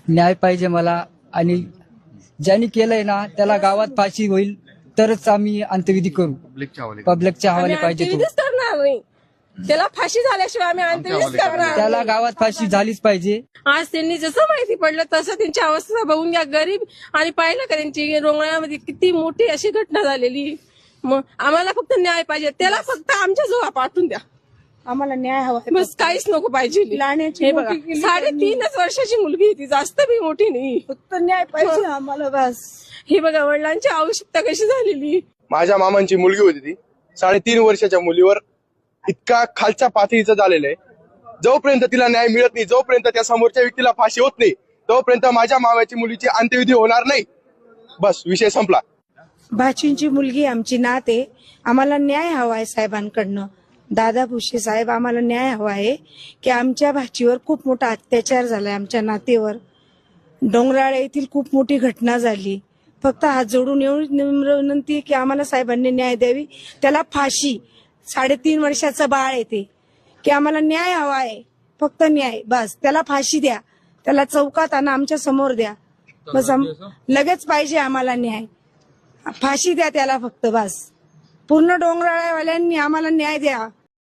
न्याय पाहिजे मला, आणि ज्यांनी केलंय ना त्याला गावात फाशी होईल तरच आम्ही अंत्यविधी करू. पब्लिकच्या हवाले पाहिजे तो. अंत्यविधीच करणार नाही, त्याला फाशी झाल्याशिवाय आम्ही अंत्यविधीच करणार. त्याला गावात फाशी झालीच पाहिजे. आज त्यांनी जसं माहिती पडलं तसं त्यांची अवस्था बघून घ्या, गरीब, आणि पाहिलं का त्यांची रोंगळ्यामध्ये किती मोठी अशी घटना झालेली. मग आम्हाला फक्त न्याय पाहिजे, त्याला फक्त आमच्या जवळ पाठवून द्या. आम्हाला न्याय हवा, बस काहीच नको पाहिजे. लहाण्याची हे बघा, मोठी केली 3.5 वर्षाची मुलगी, ती जास्त बी मोठी नाही. फक्त न्याय पाहिजे आम्हाला बस. हे बघा, वडिलांची आवश्यकता कशी झालेली. माझ्या मामांची मुलगी होती, ती 3.5 वर्षाच्या मुलीवर इतका खालच्या पातळीचं झालेलं आहे. जोपर्यंत तिला न्याय मिळत नाही, जोपर्यंत त्या समोरच्या व्यक्तीला फाशी होत नाही, तोपर्यंत माझ्या मामाची मुलीची अंत्यविधी होणार नाही. बस, विषय संपला. भाचींची मुलगी आमची नात आहे, आम्हाला न्याय हवा आहे साहेबांकडनं. दादा भुसे साहेब, आम्हाला न्याय हवा आहे की आमच्या भाचीवर खूप मोठा अत्याचार झालाय, आमच्या नातेवर. डोंगराळे येथील खूप मोठी घटना झाली. फक्त हात जोडून एवढी नम्र विनंती आहे की आम्हाला साहेबांनी न्याय द्यावी. त्याला फाशी, 3.5 वर्षाचं बाळ येते, की आम्हाला न्याय हवा आहे, फक्त न्याय बस. त्याला फाशी द्या, त्याला चौकात आणा, आमच्या समोर द्या, बस. लगेच पाहिजे आम्हाला न्याय, फाशी द्या त्याला फक्त बस. पूर्ण डोंगराळ्यावाल्यांनी आम्हाला न्याय द्या.